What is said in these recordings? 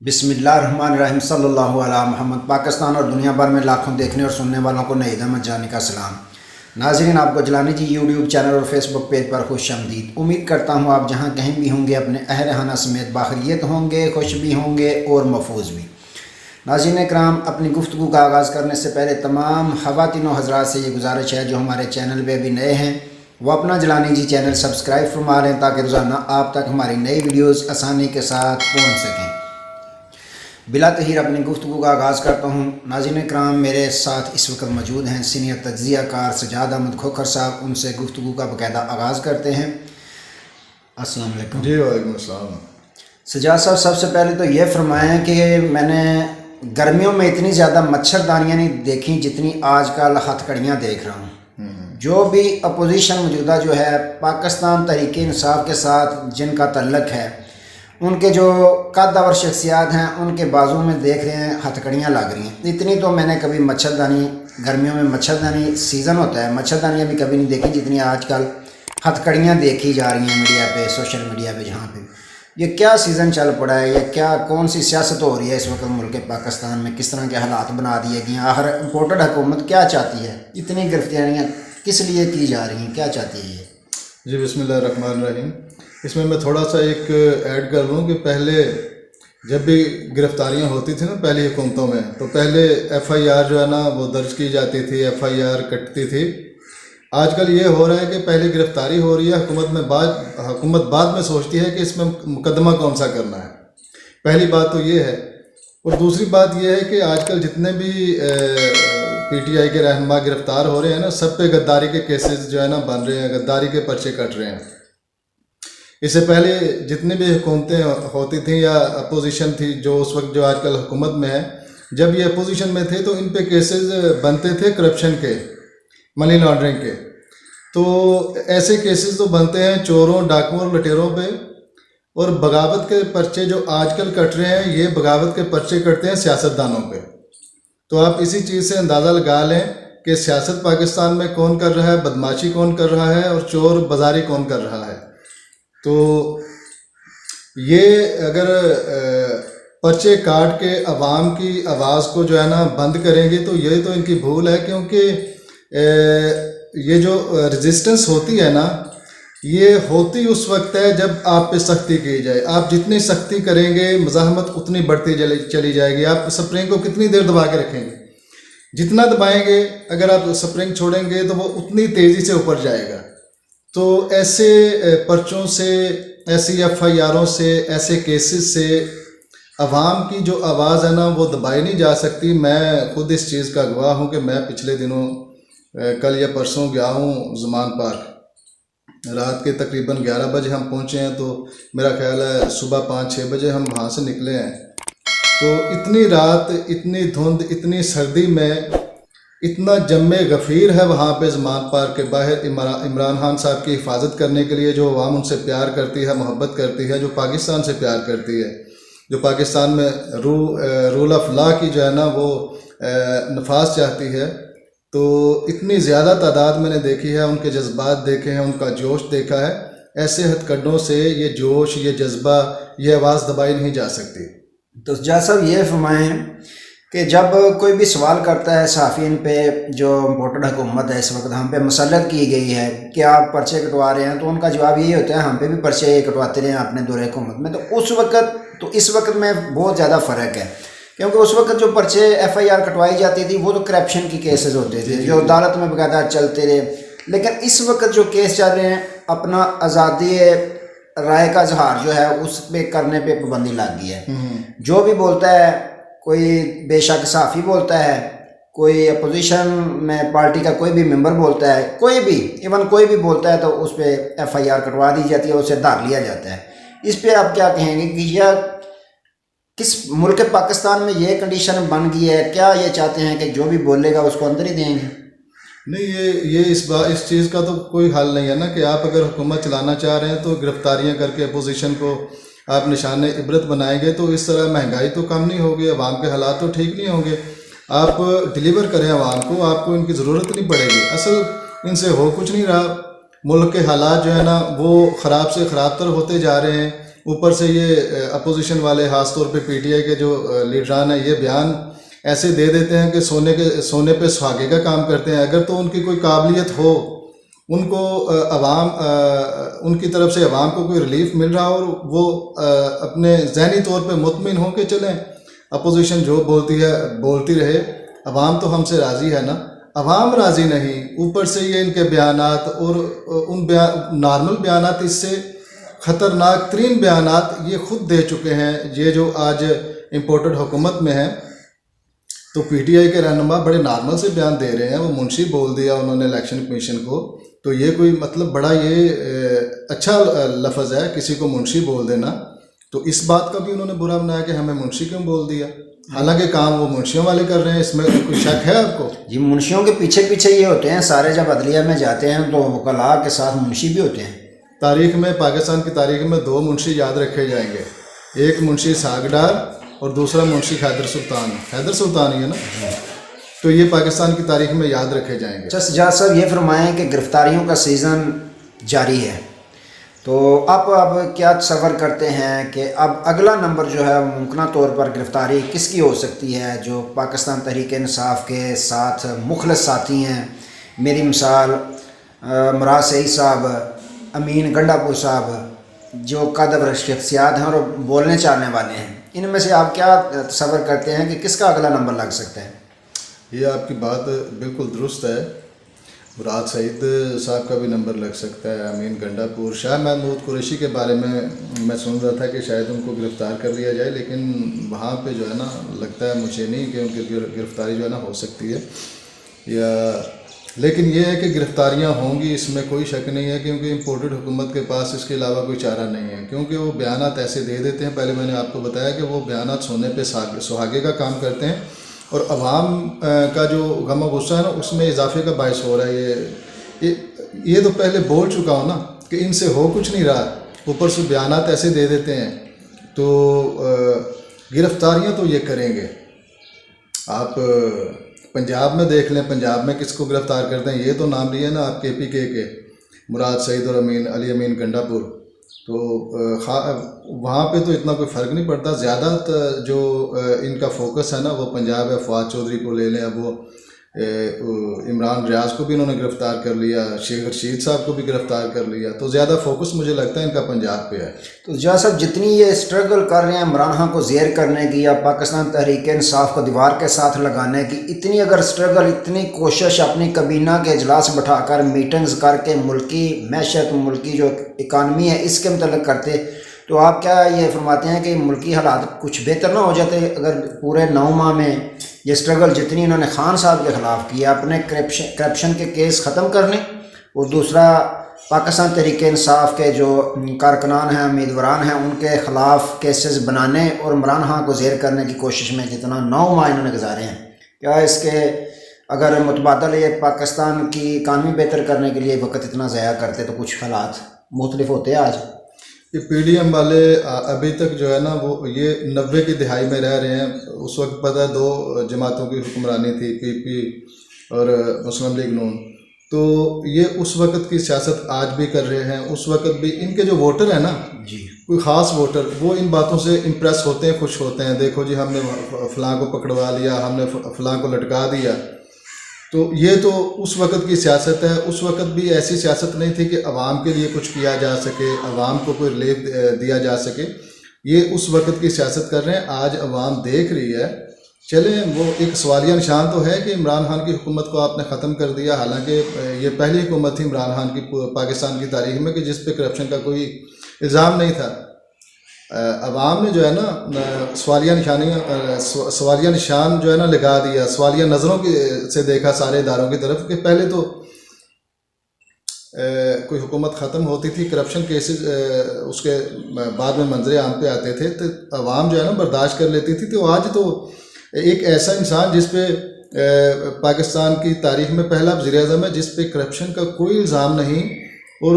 बिस्मिल्लाहिर्रहमानिर्रहीम सल्लल्लाहु अला मोहम्मद। पाकिस्तान और दुनिया भर में लाखों देखने और सुनने वालों को नईद अहमद जानी का सलाम। नाज़रीन, आपको जलानी जी यूट्यूब चैनल और फेसबुक पेज पर खुशामदीद। उम्मीद करता हूँ आप जहाँ कहीं भी होंगे अपने अहल खाना समेत बाखरियत होंगे, खुश भी होंगे और महफूज भी। नाज़रीन कराम, अपनी गुफ्तगू का आगाज़ करने से पहले तमाम ख़वातीन हज़रात से ये गुजारिश है जो हमारे चैनल पर भी नए हैं वो अपना जलानी जी चैनल सब्सक्राइब फरमा लें ताकि रोज़ाना आप तक हमारी नई वीडियोज़ आसानी के साथ पहुँच सकें। बिला तहीर अपनी गुफ्तगू का आगाज़ करता हूँ। नाज़रीन कराम, मेरे साथ इस वक्त मौजूद हैं सीनियर तज्ज़िया कार सजाद अहमद खोखर साहब। उनसे गुफ्तगू का बाकायदा आगाज़ करते हैं। अस्सलाम वालेकुम। जी वालेकुम अस्सलाम। सजाद साहब, सबसे पहले तो ये फरमाएँ कि मैंने गर्मियों में इतनी ज़्यादा मच्छरदानियाँ नहीं देखी जितनी आजकल हथकड़ियाँ देख रहा हूँ। जो भी अपोजिशन मौजूदा जो है पाकिस्तान तहरीक इंसाफ के साथ जिनका तल्लक है, उनके जो कद्दावर शख्सियात हैं उनके बाजू में देख रहे हैं हथकड़ियाँ लग रही हैं। इतनी तो मैंने कभी मच्छरदानी, गर्मियों में मच्छरदानी सीज़न होता है, मच्छरदानियाँ भी कभी नहीं देखी जितनी आजकल हथकड़ियाँ देखी जा रही हैं मीडिया पे, सोशल मीडिया पे। जहाँ पे ये क्या सीज़न चल पड़ा है, या क्या कौन सी सियासत हो रही है इस वक्त मुल्क पाकिस्तान में, किस तरह के हालात बना दिए गए हैं? आखिर इम्पोर्टेड हुकूमत क्या चाहती है? इतनी गिरफ्तारियाँ किस लिए की जा रही हैं, क्या चाहती है ये? जी बिस्मिल्लाहिर्रहमानिर्रहीम। इसमें मैं थोड़ा सा एक ऐड कर लूँ कि पहले जब भी गिरफ्तारियां होती थी ना पहली हुकूमतों में, तो पहले एफआईआर जो है ना वो दर्ज की जाती थी, एफआईआर कटती थी। आजकल ये हो रहा है कि पहले गिरफ्तारी हो रही है, हुकूमत बाद में सोचती है कि इसमें मुकदमा कौन सा करना है। पहली बात तो ये है। और दूसरी बात ये है कि आजकल जितने भी पीटीआई के रहनुमा गिरफ्तार हो रहे हैं ना, सब पे गद्दारी के केसेस जो है ना बन रहे हैं, गद्दारी के पर्चे कट रहे हैं। इससे पहले जितनी भी हुकूमतें होती थी या अपोजिशन थी जो उस वक्त जो आजकल हुकूमत में है, जब ये अपोजिशन में थे तो इन पे केसेस बनते थे करप्शन के, मनी लॉन्ड्रिंग के। तो ऐसे केसेस तो बनते हैं चोरों, डाकुओं, लुटेरों पे। और बगावत के पर्चे जो आजकल कट रहे हैं, ये बगावत के पर्चे कटते हैं सियासतदानों पे। तो आप इसी चीज़ से अंदाज़ा लगा लें कि सियासत पाकिस्तान में कौन कर रहा है, बदमाशी कौन कर रहा है और चोर बाजारी कौन कर रहा है। तो ये अगर पर्चे काट के अवाम की आवाज़ को जो है ना बंद करेंगे तो ये तो इनकी भूल है, क्योंकि ये जो रेजिस्टेंस होती है ना, ये होती उस वक्त है जब आप पे सख्ती की जाए। आप जितनी सख्ती करेंगे मज़ाहमत उतनी बढ़ती चली जाएगी। आप स्प्रिंग को कितनी देर दबा के रखेंगे, जितना दबाएंगे अगर आप स्प्रिंग छोड़ेंगे तो वो उतनी तेज़ी से ऊपर जाएगा। तो ऐसे पर्चों से, ऐसी एफआईआरों से, ऐसे केसेस से अवाम की जो आवाज़ है ना वो दबाई नहीं जा सकती। मैं खुद इस चीज़ का गवाह हूँ कि मैं पिछले दिनों कल या परसों गया हूँ ज़मान पार्क। रात के तकरीबन 11 बजे हम पहुँचे हैं, तो मेरा ख्याल है सुबह 5-6 बजे हम वहाँ से निकले हैं। तो इतनी रात, इतनी धुंध, इतनी सर्दी में इतना जम्मे गफ़ीर है वहाँ पे ज़मान पार्क के बाहर इमरान खान साहब की हिफाजत करने के लिए, जो अवाम उनसे प्यार करती है, मोहब्बत करती है, जो पाकिस्तान से प्यार करती है, जो पाकिस्तान में रूल ऑफ लॉ की जो है ना वो नफाज चाहती है। तो इतनी ज़्यादा तादाद मैंने देखी है, उनके जज्बात देखे हैं, उनका जोश देखा है। ऐसे हथकंडों से ये जोश, ये जज्बा, ये आवाज़ दबाई नहीं जा सकती। तो सजाद साहब ये फरमाएँ कि जब कोई भी सवाल करता है सहाफ़ियन पे, जो इम्पोर्टेड हुकूमत है इस वक्त हम पे मुसल्लत की गई है कि आप पर्चे कटवा रहे हैं, तो उनका जवाब यही होता है हम पे भी पर्चे कटवाते रहे हैं अपने दौरे हुकूमत में। तो उस वक्त तो इस वक्त में बहुत ज़्यादा फ़र्क है, क्योंकि उस वक्त जो पर्चे एफआईआर कटवाई जाती थी वो तो करप्शन की केसेस होते थे जो अदालत में बकायदा चलते रहे। लेकिन इस वक्त जो केस चल रहे हैं, अपना आज़ादी राय का इजहार जो है उस पे करने पे पाबंदी लग गई है। जो भी बोलता है, कोई बेशक सहाफ़ी बोलता है, कोई अपोजिशन में पार्टी का कोई भी मेंबर बोलता है, कोई भी इवन कोई भी बोलता है तो उस पर एफआईआर कटवा दी जाती है, उसे धार लिया जाता है। इस पे आप क्या कहेंगे कि यह किस मुल्क पाकिस्तान में ये कंडीशन बन गई है? क्या ये चाहते हैं कि जो भी बोलेगा उसको अंदर ही देंगे? नहीं, ये इस चीज़ का तो कोई हल नहीं है ना कि आप अगर हुकूमत चलाना चाह रहे हैं तो गिरफ्तारियां करके अपोजिशन को आप निशान इबरत बनाएंगे तो इस तरह महंगाई तो कम नहीं होगी, अवाम के हालात तो ठीक नहीं होंगे। आप डिलीवर करें अवाम को, आपको इनकी ज़रूरत नहीं पड़ेगी। असल इनसे हो कुछ नहीं रहा। मुल्क के हालात जो है ना वो ख़राब से ख़राब तर होते जा रहे हैं। ऊपर से ये अपोजिशन वाले ख़ास तौर पे पीटीआई के जो लीडरान हैं ये बयान ऐसे दे देते हैं कि सोने पे सुहागे का काम करते हैं। अगर तो उनकी कोई काबिलियत हो, उनको उनकी तरफ से अवाम को कोई रिलीफ मिल रहा हो और वो अपने जहनी तौर पे मुतमिन हो के चलें, अपोजिशन जो बोलती है बोलती रहे, अवाम तो हमसे राज़ी है ना। अवाम राज़ी नहीं, ऊपर से ये इनके बयानात और उन नॉर्मल बयानात इससे ख़तरनाक तरीन बयानात ये ख़ुद दे चुके हैं। ये जो आज इम्पोर्टेड हुकूमत में है तो पीटीआई के रहनुमा बड़े नॉर्मल से बयान दे रहे हैं। वो मुंशी बोल दिया उन्होंने इलेक्शन कमीशन को, तो ये कोई मतलब बड़ा ये अच्छा लफ्ज़ है किसी को मुंशी बोल देना। तो इस बात का भी उन्होंने बुरा बनाया कि हमें मुंशी क्यों बोल दिया, हालांकि काम वो मुंशियों वाले कर रहे हैं। इसमें कोई शक है आपको? जी, मुंशियों के पीछे पीछे ये होते हैं सारे। जब अदलिया में जाते हैं तो वकला के साथ मुंशी भी होते हैं। तारीख में, पाकिस्तान की तारीख में 2 मुंशी याद रखे जाएंगे, एक मुंशी सागडार और दूसरा मुंशी हैदर सुल्तान ही है ना। तो ये पाकिस्तान की तारीख में याद रखे जाएंगे। अच्छा सजाद साहब, ये फरमाएं कि गिरफ्तारियों का सीज़न जारी है, तो आप अब क्या तसव्वुर करते हैं कि अब अगला नंबर जो है मुमकिन तौर पर गिरफ्तारी किसकी हो सकती है? जो पाकिस्तान तहरीक इंसाफ के साथ मुखलस साथी हैं, मेरी मिसाल मुराद सईद साहब, अमीन गंडापुर साहब, जो कदर शख्सियात हैं और बोलने चालने वाले हैं, इनमें से आप क्या तसव्वुर करते हैं कि किसका अगला नंबर लग सकता है? ये आपकी बात बिल्कुल दुरुस्त है। मुराद सईद साहब का भी नंबर लग सकता है, अमीन गंडापुर, शाह महमूद कुरैशी के बारे में मैं सुन रहा था कि शायद उनको गिरफ़्तार कर लिया जाए, लेकिन वहाँ पे जो है ना लगता है मुझे नहीं कि उनकी गिरफ़्तारी जो है ना हो सकती है। या लेकिन ये है कि गिरफ़्तारियाँ होंगी, इसमें कोई शक नहीं है, क्योंकि इम्पोर्टेड हुकूमत के पास इसके अलावा कोई चारा नहीं है। क्योंकि वो बयानात ऐसे दे देते हैं, पहले मैंने आपको बताया कि वो बयानात सोने पे सुहागे का काम करते हैं और अवाम का जो गम गुस्सा है ना उसमें इजाफे का बायस हो रहा है। ये तो पहले बोल चुका हूँ ना कि इनसे हो कुछ नहीं रहा, ऊपर से बयानात ऐसे दे देते हैं, तो गिरफ़्तारियाँ तो ये करेंगे। आप पंजाब में देख लें, पंजाब में किसको गिरफ़्तार करते हैं, ये तो नाम लिए ना आप KPK के मुराद सईद और अली अमीन गंडापुर, तो वहाँ पे तो इतना कोई फ़र्क नहीं पड़ता। ज़्यादा जो इनका फोकस है ना वो पंजाब है। फवाद चौधरी को ले लें, अब वो इमरान रियाज को भी इन्होंने गिरफ़्तार कर लिया, शेख रशीद साहब को भी गिरफ़्तार कर लिया, तो ज़्यादा फोकस मुझे लगता है इनका पंजाब पे है। तो जहाँ साहब जितनी ये स्ट्रगल कर रहे हैं इमरान खान को ज़ेर करने की या पाकिस्तान तहरीक इंसाफ को दीवार के साथ लगाने की, इतनी अगर स्ट्रगल, इतनी कोशिश अपनी कबीना के इजलास बैठाकर मीटिंग्स करके मुल्की मैशत, मुल्की जो इकानमी है इसके मतलब करते, तो आप क्या ये फरमाते हैं कि मुल्की हालात कुछ बेहतर ना हो जाते अगर पूरे 9 माह में ये स्ट्रगल जितनी इन्होंने खान साहब के ख़िलाफ़ किया, अपने करप्शन के केस ख़त्म करने, और दूसरा पाकिस्तान तहरीक इंसाफ के जो कारकुनान हैं, उम्मीदवारान हैं, उनके ख़िलाफ़ केसेस बनाने और इमरान खान को ज़ेर करने की कोशिश में जितना 9 माह इन्होंने गुजारे हैं, क्या इसके अगर मुतबादल ये पाकिस्तान की इकानमी बेहतर करने के लिए वक्त इतना ज़ाया करते तो कुछ हालात मुख्तलिफ होते हैं? आज ये PDM वाले अभी तक जो है ना वो ये 90 की दिहाई में रह रहे हैं। उस वक्त पता 2 जमातों की हुक्मरानी थी, PP और मुस्लिम लीग नून, तो ये उस वक़्त की सियासत आज भी कर रहे हैं। उस वक़्त भी इनके जो वोटर हैं ना जी, कोई ख़ास वोटर, वो इन बातों से इम्प्रेस होते हैं, खुश होते हैं, देखो जी हमने फ़लाँ को पकड़वा लिया, हमने फ़लाँ को लटका दिया। तो ये तो उस वक़्त की सियासत है। उस वक़्त भी ऐसी सियासत नहीं थी कि अवाम के लिए कुछ किया जा सके, अवाम को कोई रिलीफ दिया जा सके। ये उस वक़्त की सियासत कर रहे हैं। आज अवाम देख रही है, चलें वो एक सवालिया निशान तो है कि इमरान खान की हुकूमत को आपने ख़त्म कर दिया, हालांकि ये पहली हुकूमत थी इमरान खान की पाकिस्तान की तारीख में कि जिस पे करप्शन का कोई इल्ज़ाम नहीं था। अवाम ने जो है ना सवालिया निशान जो है ना लगा दिया, सवालिया नज़रों की से देखा सारे इदारों की तरफ कि पहले तो कोई हुकूमत ख़त्म होती थी, करप्शन केसेस उसके बाद में मंजरे आम पे आते थे, तो अवाम जो है ना बर्दाश्त कर लेती थी। तो आज तो एक ऐसा इंसान जिस पे पाकिस्तान की तारीख में पहला वज़ीर-ए-आज़म है जिस पे करप्शन का कोई इल्ज़ाम नहीं, और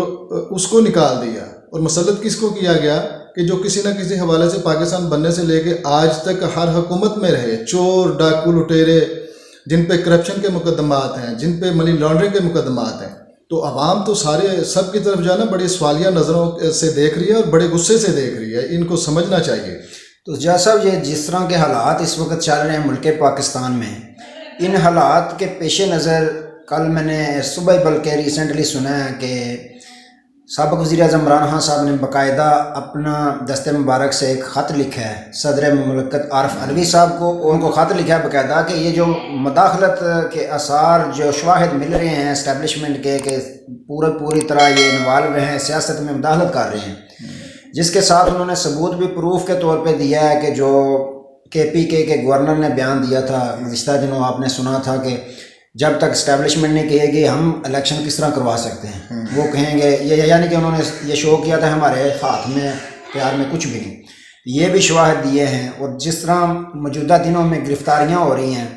उसको निकाल दिया। और मुसल्लत किसको किया गया कि जो किसी न किसी हवाले से पाकिस्तान बनने से लेके आज तक हर हुकूमत में रहे, चोर डाकू लुटेरे, जिन पे करप्शन के मुकदमात हैं, जिन पे मनी लॉन्ड्रिंग के मुकदमात हैं, तो अवाम तो सारे सब की तरफ जो है ना बड़ी सवालिया नज़रों से देख रही है और बड़े गुस्से से देख रही है, इनको समझना चाहिए। तो जज साहब, ये जिस तरह के हालात इस वक्त चल रहे हैं मुल्क पाकिस्तान में, इन हालात के पेश नज़र कल मैंने सुबह बल्कि रिसेंटली सुना है कि साबिक़ वज़ीर-ए-आज़म इमरान खान साहब ने बाकायदा अपना दस्ते मुबारक से एक ख़त लिखा है सदर मुमलकत आरिफ अलवी साहब को, उनको ख़त लिखा है बाकायदा कि ये जो मदाखलत के आसार जो शवाहिद मिल रहे हैं इस्टेब्लिशमेंट के पूरी तरह ये इन्वॉल्व हैं, सियासत में मदाखलत कर रहे हैं, जिसके साथ उन्होंने सबूत भी प्रूफ के तौर पर दिया है कि जो KPK के गवर्नर ने बयान दिया था गुज़िश्ता दिनों, आपने सुना था कि जब तक इस्टेब्लिशमेंट नहीं कहेगी हम इलेक्शन किस तरह करवा सकते हैं, वो कहेंगे ये, यानी कि उन्होंने ये शो किया था हमारे हाथ में इख्तियार में कुछ भी नहीं, ये भी शवाहिद दिए हैं। और जिस तरह मौजूदा दिनों में गिरफ्तारियां हो रही हैं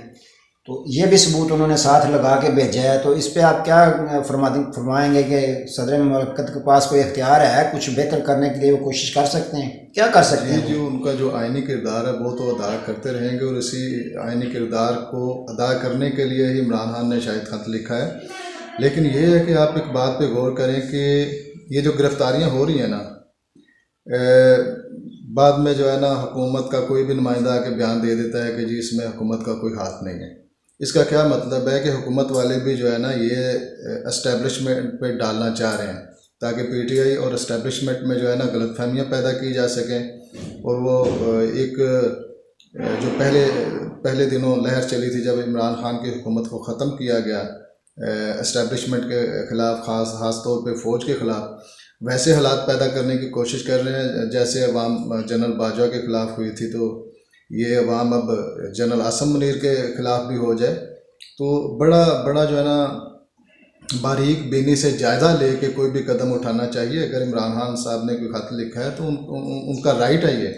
तो ये भी सबूत उन्होंने साथ लगा के भेजा है। तो इस पे आप क्या फरमाएंगे कि सदर मुमलकत के पास कोई इख्तियार है कुछ बेहतर करने के लिए, वो कोशिश कर सकते हैं, क्या कर सकते हैं? जो उनका जो आइनी किरदार है वो तो अदा करते रहेंगे और इसी आइनी किरदार को अदा करने के लिए ही इमरान खान ने शायद ख़त लिखा है। लेकिन ये है कि आप एक बात पे गौर करें कि ये जो गिरफ्तारियाँ हो रही हैं ना, बाद में जो है ना हुकूमत का कोई भी नुमाइंदा आके बयान दे देता है कि जी इसमें हुकूमत का कोई हाथ नहीं है। इसका क्या मतलब है कि हुकूमत वाले भी जो है ना ये एस्टेब्लिशमेंट पे डालना चाह रहे हैं ताकि PTI और एस्टेब्लिशमेंट में जो है ना गलतफहमियाँ पैदा की जा सकें। और वो एक जो पहले दिनों लहर चली थी जब इमरान खान की हुकूमत को ख़त्म किया गया एस्टेब्लिशमेंट के ख़िलाफ़, ख़ास तौर पे फ़ौज के ख़िलाफ़, वैसे हालात पैदा करने की कोशिश कर रहे हैं जैसे अवाम जनरल बाजवा के ख़िलाफ़ हुई थी। तो ये अवाम अब जनरल आसम मुनीर के ख़िलाफ़ भी हो जाए तो बड़ा जो है ना बारीक बीनी से जायज़ा ले के कोई भी कदम उठाना चाहिए। अगर इमरान खान साहब ने कोई ख़त लिखा है तो उनका राइट है। ये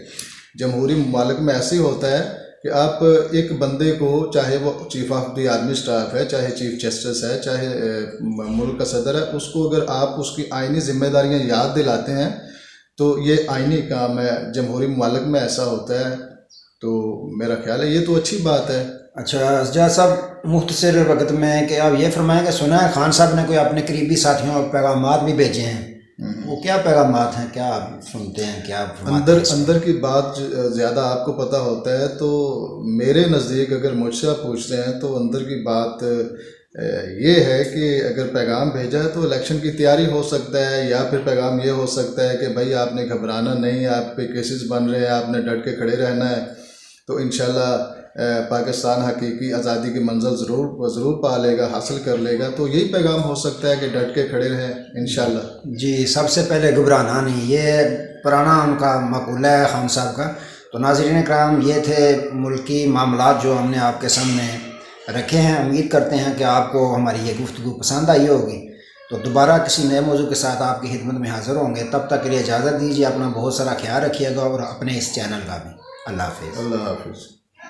जमहूरी मुमालिक में ऐसे ही होता है कि आप एक बंदे को, चाहे वो chief of the army staff है, चाहे चीफ जस्टिस है, चाहे मुल्क का सदर है, उसको अगर आप उसकी आइनी जिम्मेदारियां याद दिलाते हैं तो ये आइनी काम है। जमहूरी मुमालिक में ऐसा होता है, तो मेरा ख्याल है ये तो अच्छी बात है। अच्छा जज साहब, मुख्तसर वक्त में कि आप ये फरमाएंगे, सुना है खान साहब ने कोई अपने करीबी साथियों को पैगामात भी भेजे हैं, वो क्या पैगामात हैं, क्या आप सुनते हैं, क्या अंदर की बात ज़्यादा आपको पता होता है। तो मेरे नज़दीक अगर मुझसे आप पूछते हैं तो अंदर की बात ये है कि अगर पैगाम भेजा है तो इलेक्शन की तैयारी हो सकता है, या फिर पैगाम ये हो सकता है कि भाई आपने घबराना नहीं, आप पे केसेस बन रहे हैं, आपने डट के खड़े रहना है, तो इंशाल्लाह पाकिस्तान हकीकी आज़ादी की मंजिल ज़रूर पा लेगा, हासिल कर लेगा। तो यही पैगाम हो सकता है कि डट के खड़े रहें इंशाल्लाह। जी, सबसे पहले घबराना नहीं, ये पुराना उनका मकूला है खान साहब का। तो नाज़रीन कराम, ये थे मुल्की मामलात जो हमने आपके सामने रखे हैं। उम्मीद करते हैं कि आपको हमारी ये गुफ्तगू पसंद आई होगी। तो दोबारा किसी नए मौजू के साथ आपकी खिदमत में हाज़िर होंगे। तब तक के लिए इजाज़त दीजिए, अपना बहुत सारा ख्याल रखिएगा और अपने इस चैनल का भी। अल्लाह हाफ़िज़। अल्लाह हाफ़िज़।